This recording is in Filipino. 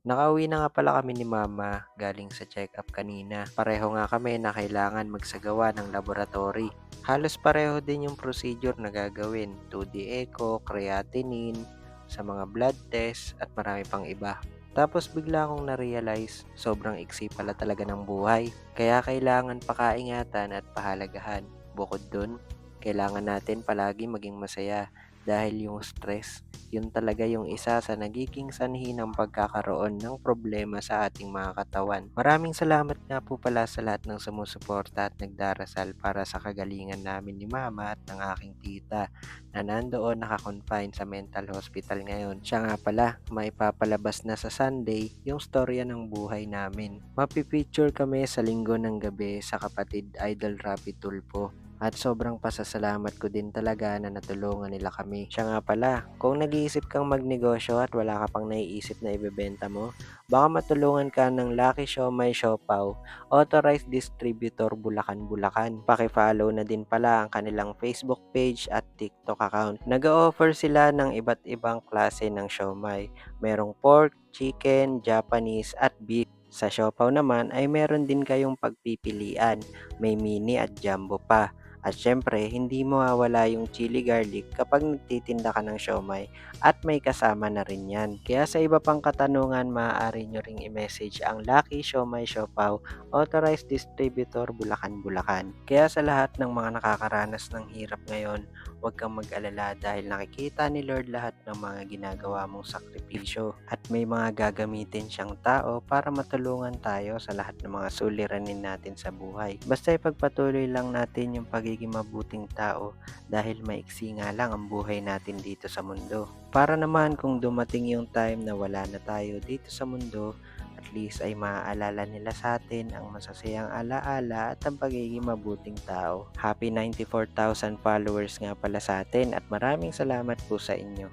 Nakauwi na nga pala kami ni mama galing sa check-up kanina. Pareho nga kami na kailangan magsagawa ng laboratory. Halos pareho din yung procedure na gagawin. 2D echo, creatinine, sa mga blood test at marami pang iba. Tapos bigla akong na-realize, sobrang iksi pala talaga ng buhay. Kaya kailangan pakaingatan at pahalagahan. Bukod dun, kailangan natin palagi maging masaya dahil yung stress yun talaga yung isa sa nagiging sanhi ng pagkakaroon ng problema sa ating mga katawan. Maraming salamat nga po pala sa lahat ng sumusuporta at nagdarasal para sa kagalingan namin ni mama at ng aking tita na nandoon nakakonfine sa mental hospital ngayon. Siya nga pala, maipapalabas na sa Sunday yung storya ng buhay namin. Mapipicture kami sa linggo ng gabi sa kapatid Idol Rapi Tulpo. At sobrang pasasalamat ko din talaga na natulungan nila kami. Siya nga pala, kung nag-iisip kang magnegosyo at wala ka pang naiisip na ibebenta mo, baka matulungan ka ng Lucky Siomai Siopaw, Authorized Distributor Bulacan Bulacan. Paki-follow na din pala ang kanilang Facebook page at TikTok account. Nag-o-offer sila ng iba't ibang klase ng siomai. Merong pork, chicken, Japanese at beef. Sa siopaw naman ay meron din kayong pagpipilian. May mini at jumbo pa. At syempre, hindi mawawala yung chili garlic kapag nagtitinda ka ng siomai at may kasama na rin yan. Kaya sa iba pang katanungan, maaari nyo ring i-message ang Lucky Siomai Siopaw, Authorized Distributor Bulacan Bulacan. Kaya sa lahat ng mga nakakaranas ng hirap ngayon, huwag kang mag-alala dahil nakikita ni Lord lahat ng mga ginagawa mong sakripisyo at may mga gagamitin siyang tao para matulungan tayo sa lahat ng mga suliranin natin sa buhay. Basta ipagpatuloy lang natin yung pagiging mabuting tao dahil maiksi nga lang ang buhay natin dito sa mundo. Para naman kung dumating yung time na wala na tayo dito sa mundo, at least ay maaalala nila sa atin ang masasayang alaala at ang pagiging mabuting tao. Happy 94,000 followers nga pala sa atin at maraming salamat po sa inyo.